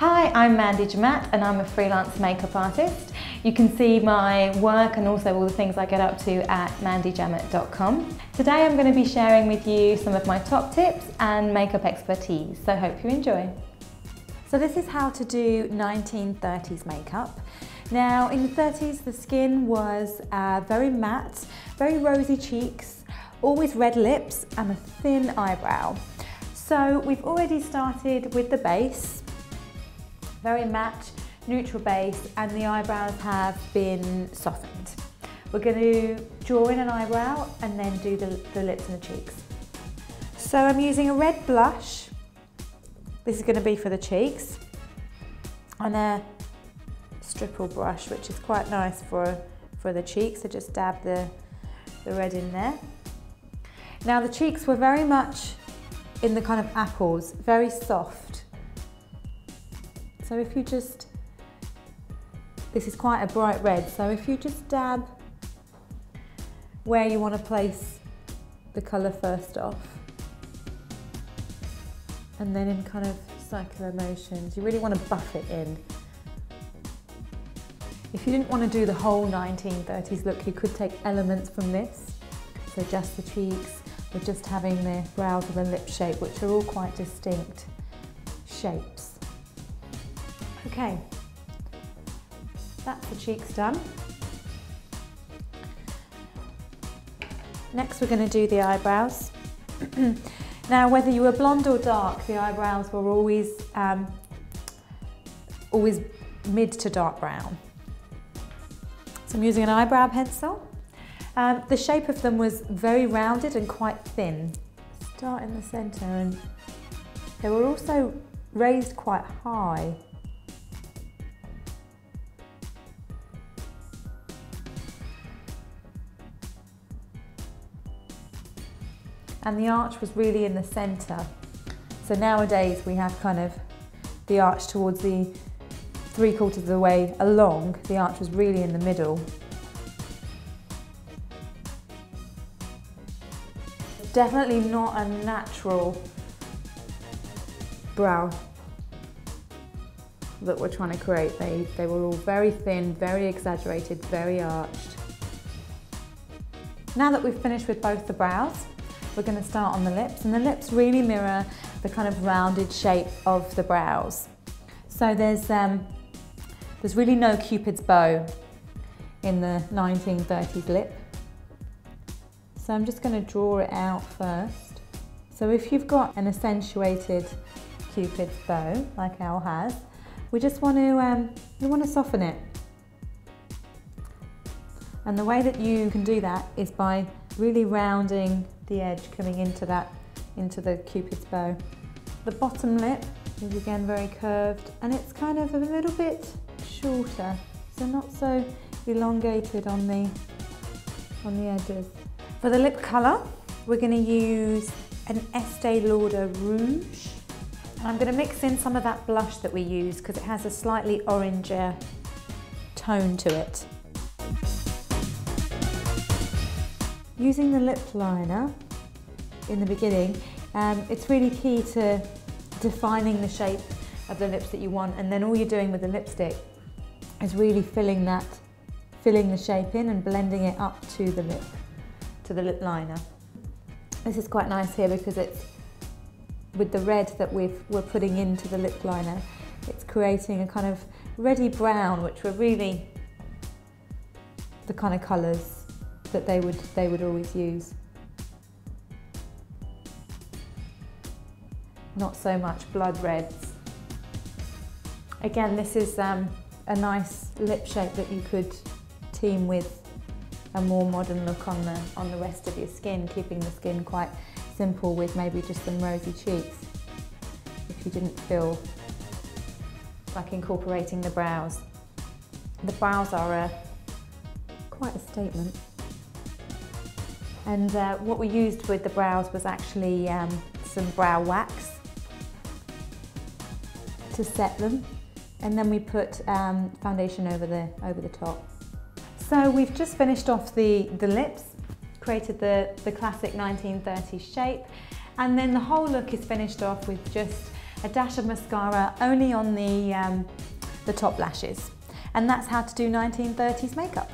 Hi, I'm Mandy Jamat and I'm a freelance makeup artist. You can see my work and also all the things I get up to at mandyjamat.com. Today I'm going to be sharing with you some of my top tips and makeup expertise, so hope you enjoy. So this is how to do 1930s makeup. Now in the 30s the skin was very matte, very rosy cheeks, always red lips and a thin eyebrow. So we've already started with the base. Very matte, neutral base, and the eyebrows have been softened. We're going to draw in an eyebrow and then do the lips and the cheeks. So I'm using a red blush. This is going to be for the cheeks. And a stipple brush, which is quite nice for the cheeks. So just dab the red in there. Now the cheeks were very much in the kind of apples, very soft. So if you just, this is quite a bright red, so if you just dab where you want to place the colour first off, and then in kind of circular motions, you really want to buff it in. If you didn't want to do the whole 1930s look, you could take elements from this, so just the cheeks, or just having the brows with a lip shape, which are all quite distinct shapes. Okay, that's the cheeks done. Next we're going to do the eyebrows. Now whether you were blonde or dark, the eyebrows were always mid to dark brown. So I'm using an eyebrow pencil. The shape of them was very rounded and quite thin. Start in the centre, and they were also raised quite high. And the arch was really in the centre. So nowadays we have kind of the arch towards the 3/4 of the way along. The arch was really in the middle. Definitely not a natural brow that we're trying to create. They were all very thin, very exaggerated, very arched. Now that we've finished with both the brows, we're going to start on the lips, and the lips really mirror the kind of rounded shape of the brows. So there's really no Cupid's bow in the 1930s lip. So I'm just going to draw it out first. So if you've got an accentuated Cupid's bow, like Al has, we just want to soften it. And the way that you can do that is by really rounding the edge coming into the Cupid's bow. The bottom lip is again very curved, and it's kind of a little bit shorter, so not so elongated on the edges. For the lip colour, we're going to use an Estee Lauder Rouge. And I'm going to mix in some of that blush that we use because it has a slightly oranger tone to it. Using the lip liner in the beginning, it's really key to defining the shape of the lips that you want, and then all you're doing with the lipstick is really filling the shape in and blending it up to the lip liner. This is quite nice here because it's with the red that we're putting into the lip liner, it's creating a kind of reddy brown, which were really the kind of colours that they would always use. Not so much blood reds. Again, this is a nice lip shape that you could team with a more modern look on the rest of your skin, keeping the skin quite simple with maybe just some rosy cheeks, if you didn't feel like incorporating the brows. The brows are quite a statement. And what we used with the brows was actually some brow wax to set them, and then we put foundation over the top. So we've just finished off the lips, created the classic 1930s shape, and then the whole look is finished off with just a dash of mascara only on the top lashes. And that's how to do 1930s makeup.